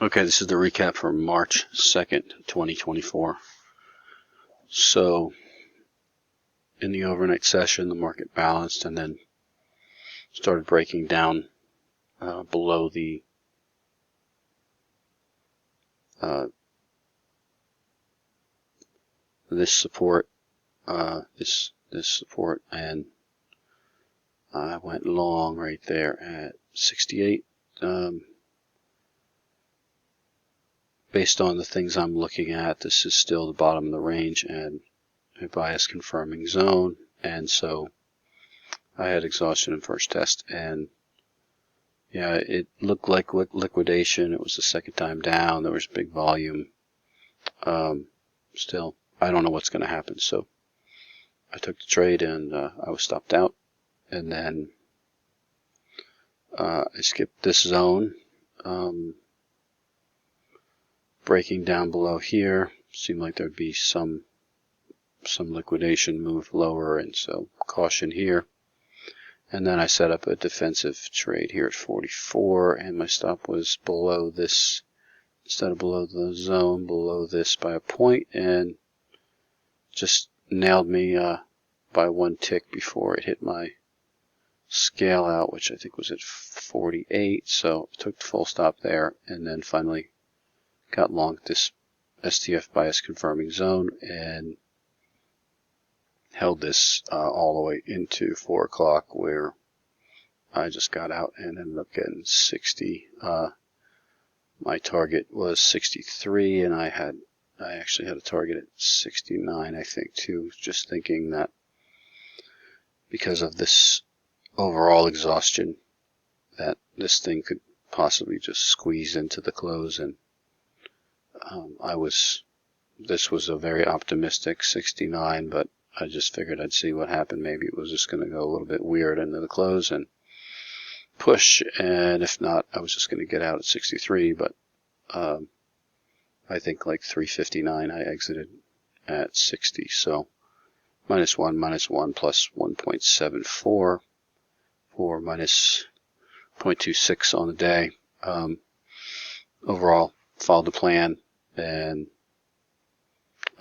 Okay, this is the recap for March 2nd, 2024. So, in the overnight session, the market balanced and then started breaking down below the this support, this support, and I went long right there at 68. Based on the things I'm looking at, this is still the bottom of the range and a bias confirming zone, and so I had exhaustion in first test, and yeah, it looked like liquidation. It was the second time down. There was big volume. Still, I don't know what's going to happen, so I took the trade and I was stopped out, and then I skipped this zone. Breaking down below here, seemed like there'd be some liquidation move lower, and so caution here. And then I set up a defensive trade here at 44, and my stop was below this, instead of below the zone, below this by a point, and just nailed me by one tick before it hit my scale out, which I think was at 48. So I took the full stop there, and then finally got long this STF bias confirming zone and held this all the way into 4 o'clock, where I just got out and ended up getting 60. My target was 63, and I actually had a target at 69, I think, too, just thinking that because of this overall exhaustion that this thing could possibly just squeeze into the close, and this was a very optimistic 69, but I just figured I'd see what happened. Maybe it was just going to go a little bit weird into the close and push, and if not, I was just going to get out at 63, but I think like 359 I exited at 60, so minus 1 plus 1.74 for minus 0.26 on the day. Overall, followed the plan, and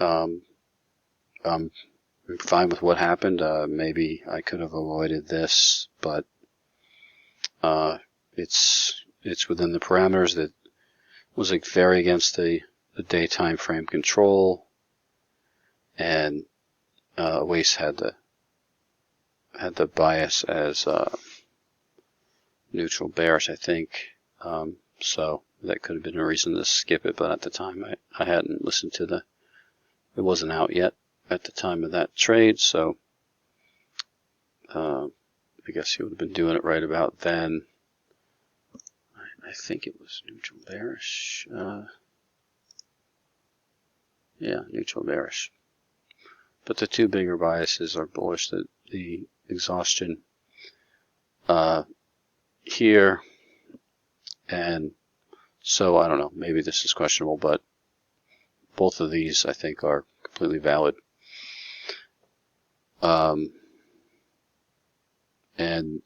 I'm fine with what happened. Maybe I could have avoided this, but it's within the parameters. That was like very against the day time frame control, and Wace had the bias as neutral bearish, I think. So that could have been a reason to skip it, but at the time I hadn't listened to it wasn't out yet at the time of that trade, so I guess he would have been doing it right about then. I think it was neutral bearish. Yeah, neutral bearish. But the two bigger biases are bullish. The exhaustion here, and so I don't know, maybe this is questionable, but both of these I think are completely valid. And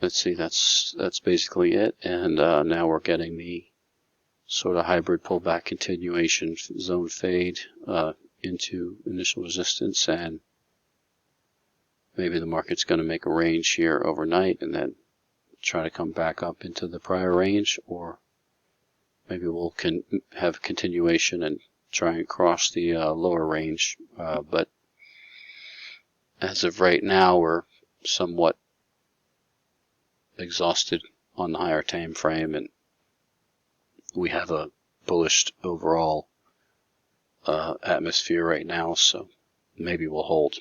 let's see, that's basically it. And now we're getting the sort of hybrid pullback continuation zone fade into initial resistance, and maybe the market's going to make a range here overnight and then try to come back up into the prior range, or maybe we'll have continuation and try and cross the lower range. But as of right now, we're somewhat exhausted on the higher time frame, and we have a bullish overall atmosphere right now, so maybe we'll hold.